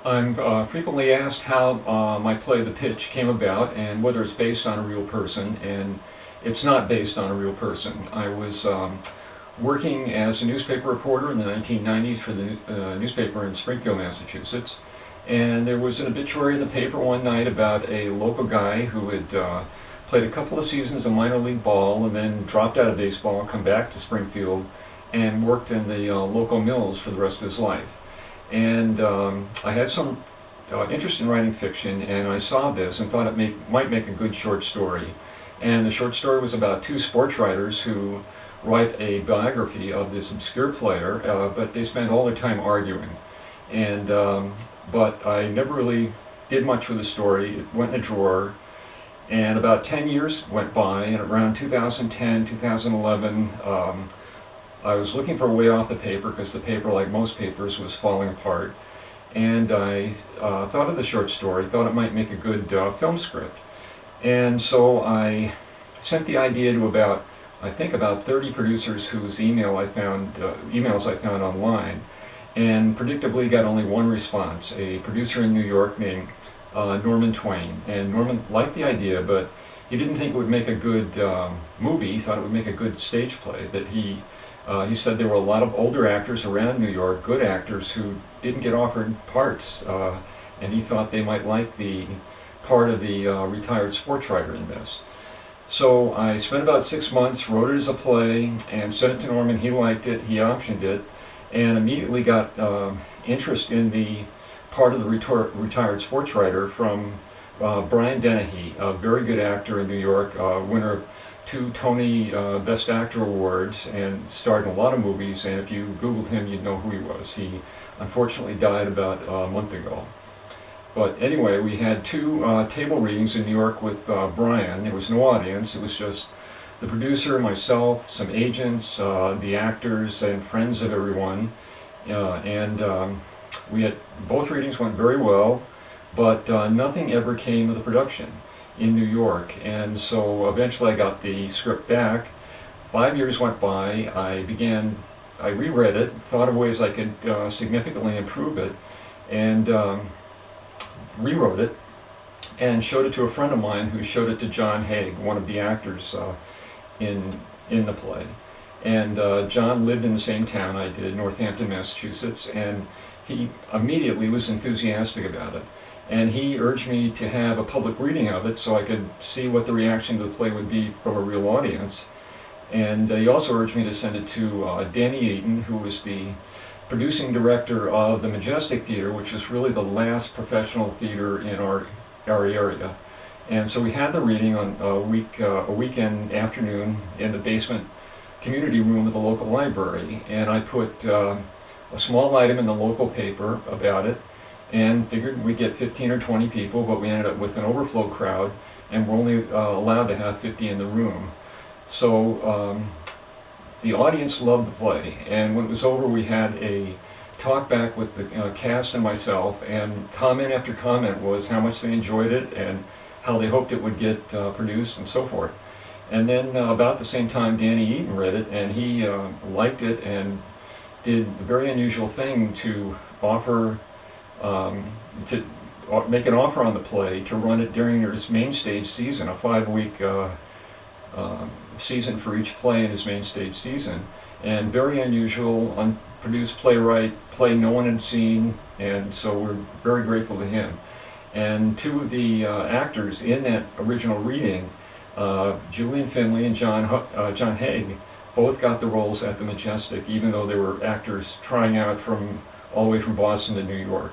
I'm frequently asked how my play The Pitch came about and whether it's based on a real person, and it's not based on a real person. I was working as a newspaper reporter in the 1990s for the newspaper in Springfield, Massachusetts, and there was an obituary in the paper one night about a local guy who had played a couple of seasons of minor league ball and then dropped out of baseball and come back to Springfield and worked in the local mills for the rest of his life. And I had some interest in writing fiction, and I saw this and thought it might make a good short story. And the short story was about two sports writers who write a biography of this obscure player, but they spend all their time arguing. And but I never really did much with the story. It went in a drawer, and about 10 years went by, and around 2010, 2011, I was looking for a way off the paper because the paper, like most papers, was falling apart. And I thought of the short story, thought it might make a good film script. And so I sent the idea to about 30 producers whose emails I found online, and predictably got only one response, a producer in New York named Norman Twain. And Norman liked the idea, but he didn't think it would make a good movie. He thought it would make a good stage play. That he said there were a lot of older actors around New York, good actors, who didn't get offered parts, and he thought they might like the part of the retired sports writer in this. So I spent about 6 months, wrote it as a play, and sent it to Norman. He liked it, he optioned it, and immediately got interest in the part of the retired sports writer from Brian Dennehy, a very good actor in New York, winner of 2 Tony Best Actor awards, and starred in a lot of movies, and if you Googled him, you'd know who he was. He unfortunately died about a month ago. But anyway, we had 2 table readings in New York with Brian. There was no audience. It was just the producer, myself, some agents, the actors, and friends of everyone. We had, both readings went very well, but nothing ever came of the production in New York. And so eventually I got the script back. 5 years went by. I reread it, thought of ways I could significantly improve it, and rewrote it and showed it to a friend of mine who showed it to John Haig, one of the actors in the play. And John lived in the same town I did, Northampton, Massachusetts, and he immediately was enthusiastic about it. And he urged me to have a public reading of it so I could see what the reaction to the play would be from a real audience. And he also urged me to send it to Danny Eaton, who was the producing director of the Majestic Theater, which was really the last professional theater in our area. And so we had the reading on a weekend afternoon in the basement community room of the local library. And I put a small item in the local paper about it, and figured we'd get 15 or 20 people, but we ended up with an overflow crowd, and we're only allowed to have 50 in the room. So the audience loved the play, and when it was over we had a talk back with the cast and myself, and comment after comment was how much they enjoyed it and how they hoped it would get produced and so forth. And then about the same time Danny Eaton read it, and he liked it and did a very unusual thing to offer to make an offer on the play to run it during his main stage season, a 5-week season for each play in his main stage season. And very unusual, unproduced play no one had seen, and so we're very grateful to him. And 2 of the actors in that original reading, Julian Finley and John Haig, both got the roles at the Majestic, even though they were actors trying out from all the way from Boston to New York.